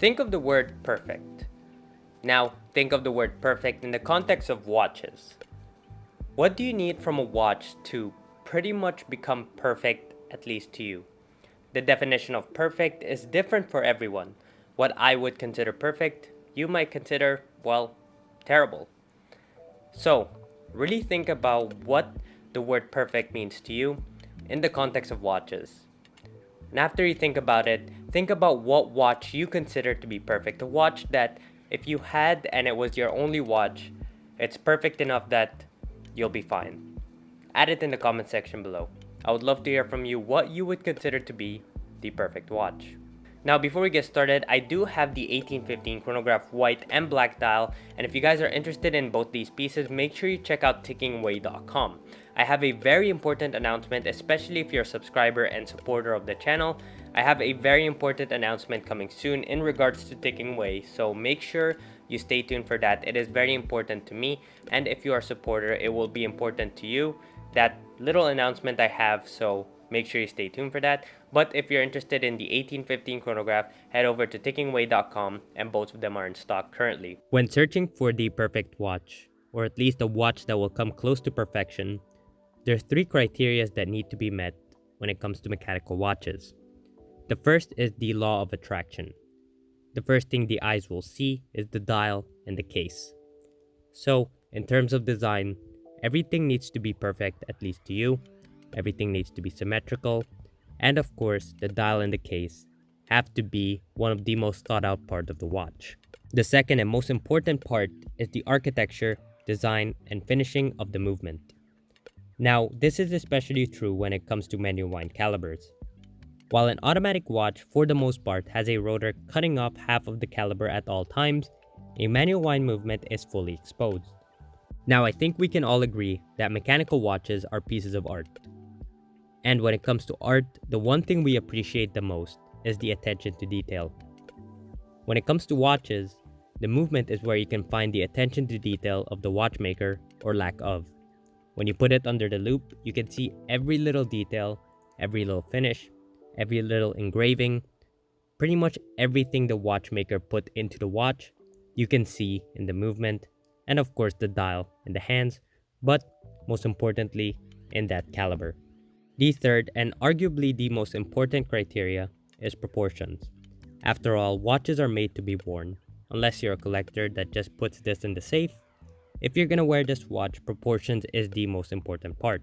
Think of the word perfect. Now, think of the word perfect in the context of watches. What do you need from a watch to pretty much become perfect, at least to you? The definition of perfect is different for everyone. What I would consider perfect, you might consider, well, terrible. So, really think about what the word perfect means to you in the context of watches. And after you think about it, think about what watch you consider to be perfect. A watch that if you had and it was your only watch, it's perfect enough that you'll be fine. Add it in the comment section below. I would love to hear from you what you would consider to be the perfect watch. Now, before we get started, I do have the 1815 Chronograph white and black dial, and if you guys are interested in both these pieces, make sure you check out tickingaway.com. I have a very important announcement, especially if you're a subscriber and supporter of the channel. I have a very important announcement coming soon in regards to Ticking Away, so make sure you stay tuned for that. It is very important to me, and if you are a supporter, it will be important to you. That little announcement I have, so make sure you stay tuned for that. But if you're interested in the 1815 Chronograph, head over to tickingaway.com, and both of them are in stock currently. When searching for the perfect watch, or at least a watch that will come close to perfection, there are three criteria that need to be met when it comes to mechanical watches. The first is the law of attraction. The first thing the eyes will see is the dial and the case. So, in terms of design, everything needs to be perfect, at least to you. Everything needs to be symmetrical. And of course, the dial and the case have to be one of the most thought out part of the watch. The second and most important part is the architecture, design, and finishing of the movement. Now, this is especially true when it comes to manual wind calibers. While an automatic watch, for the most part, has a rotor cutting off half of the caliber at all times, a manual wind movement is fully exposed. Now, I think we can all agree that mechanical watches are pieces of art. And when it comes to art, the one thing we appreciate the most is the attention to detail. When it comes to watches, the movement is where you can find the attention to detail of the watchmaker or lack of. When you put it under the loupe, you can see every little detail, every little finish, every little engraving, pretty much everything the watchmaker put into the watch, you can see in the movement, and of course the dial in the hands, but most importantly, in that caliber. The third, and arguably the most important criteria, is proportions. After all, watches are made to be worn, unless you're a collector that just puts this in the safe. If you're gonna wear this watch, proportions is the most important part.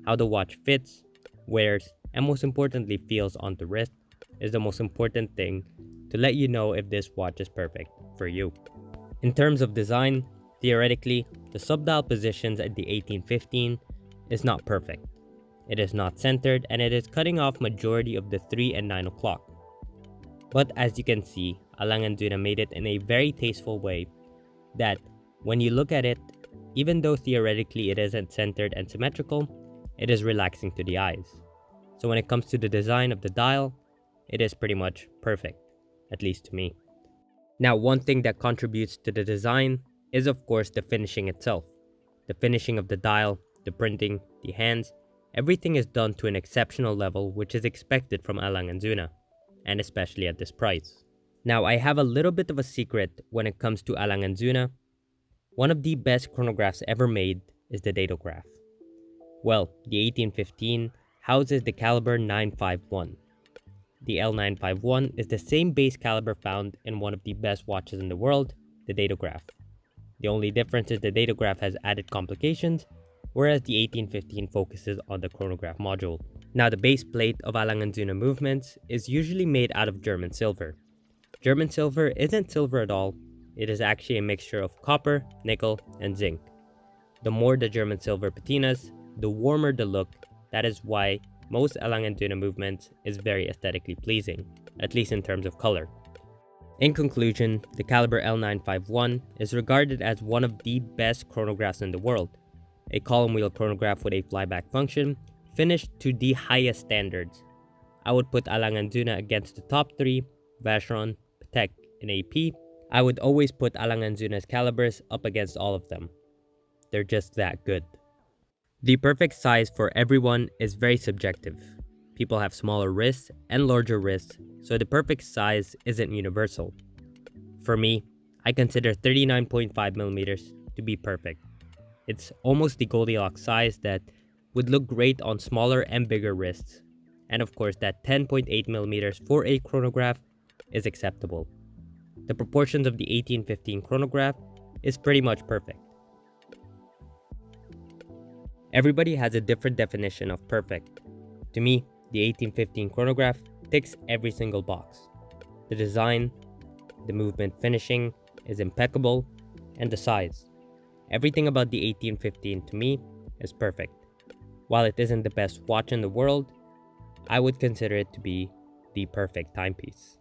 How the watch fits, wears, and most importantly feels on the wrist is the most important thing to let you know if this watch is perfect for you. In terms of design, theoretically, the subdial positions at the 1815 is not perfect. It is not centered and it is cutting off majority of the 3 and 9 o'clock. But as you can see, A Lange Söhne made it in a very tasteful way that when you look at it, even though theoretically it isn't centered and symmetrical, it is relaxing to the eyes. So when it comes to the design of the dial, it is pretty much perfect, at least to me. Now, one thing that contributes to the design is of course the finishing itself. The finishing of the dial, the printing, the hands, everything is done to an exceptional level which is expected from A Lange Söhne, and especially at this price. Now, I have a little bit of a secret when it comes to A Lange Söhne. One of the best chronographs ever made is the Dadograph. Well, the 1815 houses the caliber 951. The L951 is the same base caliber found in one of the best watches in the world, the Dadograph. The only difference is the Dadograph has added complications, whereas the 1815 focuses on the chronograph module. Now, the base plate of A Lange Söhne movements is usually made out of German silver. German silver isn't silver at all, it is actually a mixture of copper, nickel, and zinc. The more the German silver patinas, the warmer the look. That is why most A Lange Söhne movements is very aesthetically pleasing, at least in terms of color. In conclusion, the caliber L951 is regarded as one of the best chronographs in the world. A column wheel chronograph with a flyback function, finished to the highest standards. I would put A Lange Söhne against the top 3, Vacheron, Patek, and AP. I would always put A Lange Söhne's calibers up against all of them. They're just that good. The perfect size for everyone is very subjective. People have smaller wrists and larger wrists, so the perfect size isn't universal. For me, I consider 39.5mm to be perfect. It's almost the Goldilocks size that would look great on smaller and bigger wrists. And of course, that 10.8mm for a chronograph is acceptable. The proportions of the 1815 chronograph is pretty much perfect. Everybody has a different definition of perfect. To me, the 1815 chronograph ticks every single box. The design, the movement finishing is impeccable, and the size. Everything about the 1815 to me is perfect. While it isn't the best watch in the world, I would consider it to be the perfect timepiece.